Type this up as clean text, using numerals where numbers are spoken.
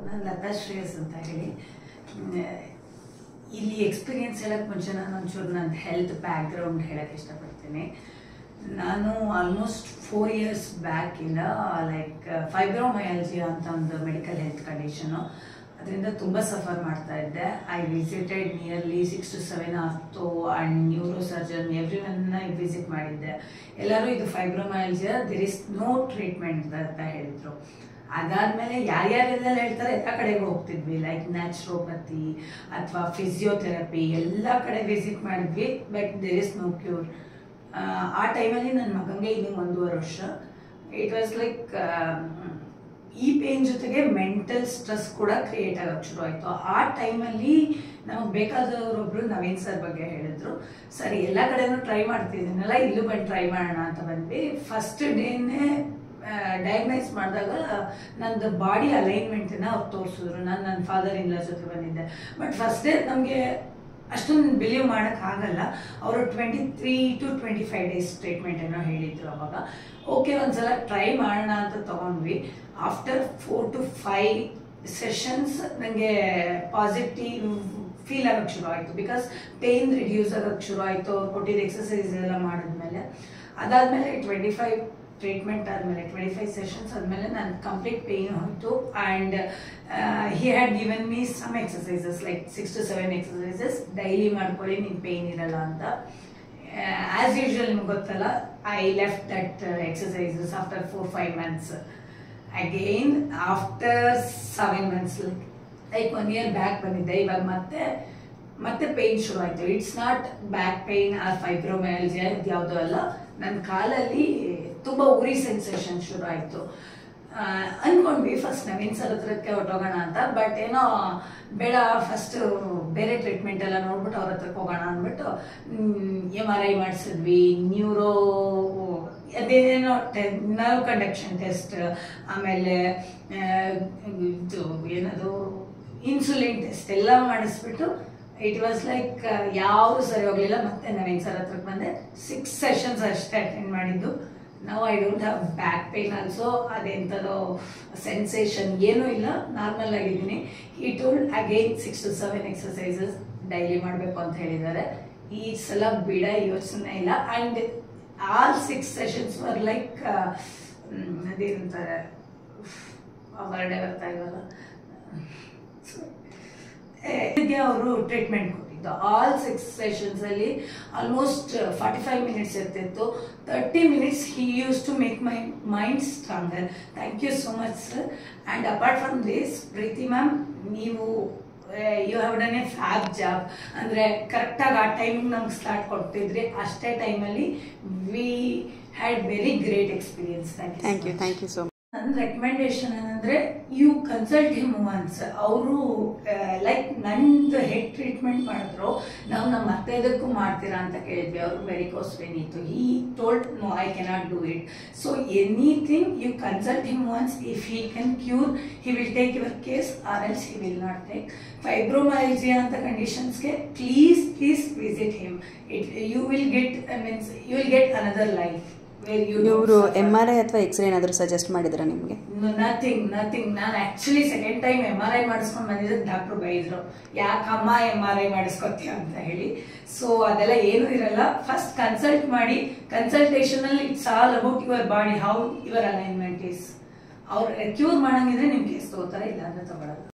ನಾನು ಲತಾ ಶ್ರೇಯಸ್ ಅಂತ ಹೇಳಿ ಇಲ್ಲಿ ಎಕ್ಸ್ಪೀರಿಯನ್ಸ್ ಹೇಳಕ್ಕೆ ಮುಂಚೆ ನಾನು ಒಂಚೂರು ನನ್ನ ಹೆಲ್ತ್ ಬ್ಯಾಕ್ಗ್ರೌಂಡ್ ಹೇಳಕ್ಕೆ ಇಷ್ಟಪಡ್ತೀನಿ. ನಾನು ಆಲ್ಮೋಸ್ಟ್ 4 years ಬ್ಯಾಕಿಂದ ಲೈಕ್ ಫೈಬ್ರೋಮಯಾಲ್ಜಿಯಾ ಅಂತ ಒಂದು ಮೆಡಿಕಲ್ ಹೆಲ್ತ್ ಕಂಡೀಷನು, ಅದರಿಂದ ತುಂಬ ಸಫರ್ ಮಾಡ್ತಾ ಇದ್ದೆ. I visited nearly 6 to 7 ortho and neuro surgeon ಎವ್ರಿವನ್ನ ವಿಸಿಟ್ ಮಾಡಿದ್ದೆ. ಎಲ್ಲರೂ ಇದು fibromyalgia, there is no treatment ಅಂತ ಹೇಳಿದರು. ಅದಾದಮೇಲೆ ಯಾರ್ಯಾರೆಲ್ಲ ಹೇಳ್ತಾರೆ ಎಲ್ಲ ಕಡೆಗೆ ಹೋಗ್ತಿದ್ವಿ, ಲೈಕ್ ನ್ಯಾಚುರೋಪತಿ ಅಥವಾ ಫಿಸಿಯೋಥೆರಪಿ ಎಲ್ಲ ಕಡೆ ವಿಸಿಟ್ ಮಾಡಿದ್ವಿ, but there is no cure. ಆ ಟೈಮಲ್ಲಿ ನನ್ನ ಮಗನಿಗೆ ಇನ್ನೂ 1.5 ವರ್ಷ. ಇಟ್ ವಾಸ್ ಲೈಕ್ ಈ ಪೇನ್ ಜೊತೆಗೆ ಮೆಂಟಲ್ ಸ್ಟ್ರೆಸ್ ಕೂಡ ಕ್ರಿಯೇಟ್ ಆಗೋಕ್ಕೆ ಶುರು ಆಯಿತು. ಆ ಟೈಮಲ್ಲಿ ನಮಗೆ ಬೇಕಾದವರೊಬ್ಬರು ನವೀನ್ ಸರ್ ಬಗ್ಗೆ ಹೇಳಿದ್ರು. ಸರಿ, ಎಲ್ಲ ಕಡೆನೂ ಟ್ರೈ ಮಾಡ್ತಿದ್ದೀನಲ್ಲ, ಇಲ್ಲೂ ಬಂದು ಟ್ರೈ ಮಾಡೋಣ ಅಂತ ಬಂದ್ವಿ. ಫಸ್ಟ್ ಡೇನೇ ಡಯಾಗ್ನೈಸ್ ಮಾಡಿದಾಗ ನಂದು ಬಾಡಿ ಅಲೈನ್ಮೆಂಟನ್ನ ಅವ್ರು ತೋರಿಸಿದ್ರು. ನಾನು ನನ್ನ ಫಾದರ್ ಇನ್ ಲಾ ಜೊತೆ ಬಂದಿದ್ದೆ. ಬಟ್ ಫಸ್ಟ್ ಡೇ ನಮಗೆ ಅಷ್ಟೊಂದು ಬಿಲೀವ್ ಮಾಡೋಕ್ಕಾಗಲ್ಲ. ಅವರು 23 to 25 days ಟ್ರೀಟ್ಮೆಂಟ್ ಏನೋ ಹೇಳಿದ್ರು. ಅವಾಗ ಓಕೆ ಒಂದ್ಸಲ ಟ್ರೈ ಮಾಡೋಣ ಅಂತ ತೊಗೊಂಡ್ವಿ. ಆಫ್ಟರ್ 4 to 5 sessions ನನಗೆ ಪಾಸಿಟಿವ್ ಫೀಲ್ ಆಗೋಕ್ಕೆ ಶುರು ಆಯಿತು. ಬಿಕಾಸ್ ಪೇನ್ ರಿಡ್ಯೂಸ್ ಆಗೋಕ್ಕೆ ಶುರು ಆಯಿತು ಕೊಟ್ಟಿದ್ದು ಎಕ್ಸಸೈಸ್ ಎಲ್ಲ ಮಾಡಿದ್ಮೇಲೆ. ಅದಾದಮೇಲೆ 25 ಟ್ರೀಟ್ಮೆಂಟ್ ಆದಮೇಲೆ 25 sessions ಆದಮೇಲೆ ನನ್ನ ಕಂಪ್ಲೀಟ್ ಪೇಯ್ನ್ ಹೋಯಿತು. And he had given me some exercises like 6 to 7 exercises daily ಮಾಡ್ಕೊಳ್ಳಿ, ನಿಮ್ಗೆ ಪೇಯ್ನ್ ಇರಲ್ಲ ಅಂತ. ಆ್ಯಸ್ ಯೂಶುವಲ್ ನಿಮ್ಗೆ ಗೊತ್ತಲ್ಲ, I left that exercises after 4-5 months. Again after 7 months like 1 year back ಬಂದಿದ್ದೆ. ಇವಾಗ ಮತ್ತೆ ಪೇಯ್ನ್ ಶುರು ಆಯಿತು. It's not back pain or fibromyalgia, ಇದು ಯಾವುದೂ ಅಲ್ಲ. ನನ್ನ ಕಾಲಲ್ಲಿ ತುಂಬ ಉರಿ ಸೆನ್ಸೇಷನ್ ಶುರು ಆಯಿತು. ಅಂದ್ಕೊಂಡ್ವಿ ಫಸ್ಟ್ ನವೀನ್ ಸರ್ ಹತ್ರಕ್ಕೆ ಹೊಟ್ಟೋಗೋಣ ಅಂತ. ಬಟ್ ಏನೋ ಬೇಡ, ಫಸ್ಟ್ ಬೇರೆ ಟ್ರೀಟ್ಮೆಂಟ್ ಎಲ್ಲ ನೋಡ್ಬಿಟ್ಟು ಅವ್ರ ಹತ್ರಕ್ಕೆ ಹೋಗೋಣ ಅಂದ್ಬಿಟ್ಟು MRI ಮಾಡಿಸಿದ್ವಿ, ನ್ಯೂರೋ ಅದೇನೇನೋ ನರ್ವ್ ಕಂಡಕ್ಷನ್ ಟೆಸ್ಟ್, ಆಮೇಲೆ ಇದು ಏನದು ಇನ್ಸುಲಿನ್ ಟೆಸ್ಟ್ ಎಲ್ಲ ಮಾಡಿಸ್ಬಿಟ್ಟು ಇಟ್ ವಾಸ್ ಲೈಕ್ ಯಾವುದು ಸರಿ ಹೋಗಲಿಲ್ಲ. ಮತ್ತೆ ನವೀನ್ ಸರ್ ಹತ್ರಕ್ಕೆ ಬಂದೆ. 6 sessions ಅಷ್ಟೇ ಅಟೆಂಡ್ ಮಾಡಿದ್ದು. ನಾವು I don't have back pain also, ಅದೆಂಥದೋ ಸೆನ್ಸೇಷನ್ ಏನೂ ಇಲ್ಲ, ನಾರ್ಮಲ್ ಆಗಿದ್ದೀನಿ. He told again 6 to 7 exercises daily ಮಾಡಬೇಕು ಅಂತ ಹೇಳಿದ್ದಾರೆ. ಈ ಸಲ ಬಿಡ ಯೋಚನೆ ಇಲ್ಲ. And all 6 sessions were like ಅದೇನಂತಾರೆ, ವರ್ಡೇ ಬರ್ತಾ ಇಲ್ವಲ್ಲ, ಅವರು ಟ್ರೀಟ್ಮೆಂಟ್ ಕೊಟ್ಟಿದ್ದು. ಆಲ್ 6 sessions ಅಲ್ಲಿ ಆಲ್ಮೋಸ್ಟ್ 45 minutes ಇರ್ತಿತ್ತು. 30 minutes he used to make my mind stronger. Thank you so much sir. And apart from this, Preeti ma'am, ನೀವು you have done a fab job. ಅಂದರೆ ಕರೆಕ್ಟಾಗಿ ಆ ಟೈಮಿಗೆ ನಮ್ಗೆ ಸ್ಟಾರ್ಟ್ ಕೊಡ್ತಿದ್ರಿ, ಅಷ್ಟೇ ಟೈಮಲ್ಲಿ we had very great experience. Thank you so much. ನನ್ನ ರೆಕಮೆಂಡೇಶನ್ ಏನಂದರೆ, ಯು ಕನ್ಸಲ್ಟ್ ಹಿಮ್ ಒನ್ಸ್. ಅವರು ಲೈಕ್ ನಂದು ಹೆಡ್ ಟ್ರೀಟ್ಮೆಂಟ್ ಮಾಡಿದ್ರು, ನಾವು ನಮ್ಮ ಅತ್ತೆದಕ್ಕೂ ಮಾಡ್ತೀರಾ ಅಂತ ಕೇಳಿದ್ವಿ. ಅವರು ವೆರಿಕೋಸ್ ವೇನ್ ಇತ್ತು. He told no, I cannot do it. So anything you consult him once. If he can cure, he will take your case, or else he will not take. Fibromyalgia ಅಂತ ಕಂಡೀಷನ್ಸ್ಗೆ please visit him. You will get another life. ಇವರು MRI ಅಥವಾ x-ray ಏನಾದರೂ suggest ಮಾಡಿದ್ರ ನಿಮಗೆ? Nothing. ನಾನು actually second time MRI ಮಾಡಿಸ್ಕೊಂಡು ಬಂದಿದ್ದೆ. ಡಾಕ್ಟ್ರು ಬೈದ್ರು, ಯಾಕಮ್ಮ MRI ಮಾಡಿಸ್ಕೊತೀಯ ಅಂತ ಹೇಳಿ. ಸೊ ಅದೆಲ್ಲ ಏನೂ ಇರಲ್ಲ. ಫಸ್ಟ್ ಕನ್ಸಲ್ಟ್ ಮಾಡಿ. ಕನ್ಸಲ್ಟೇಷನ್ ಅಲ್ಲಿ it's all about your body, how your alignment is. ಅವ್ರು ಕ್ಯೂರ್ ಮಾಡಂಗಿದ್ರೆ ನಿಮ್ ಕೇಸ್ ತಗೋತಾರೆ, ಇಲ್ಲ ಅಂದ್ರೆ ತಗೊಳಲ್ಲ.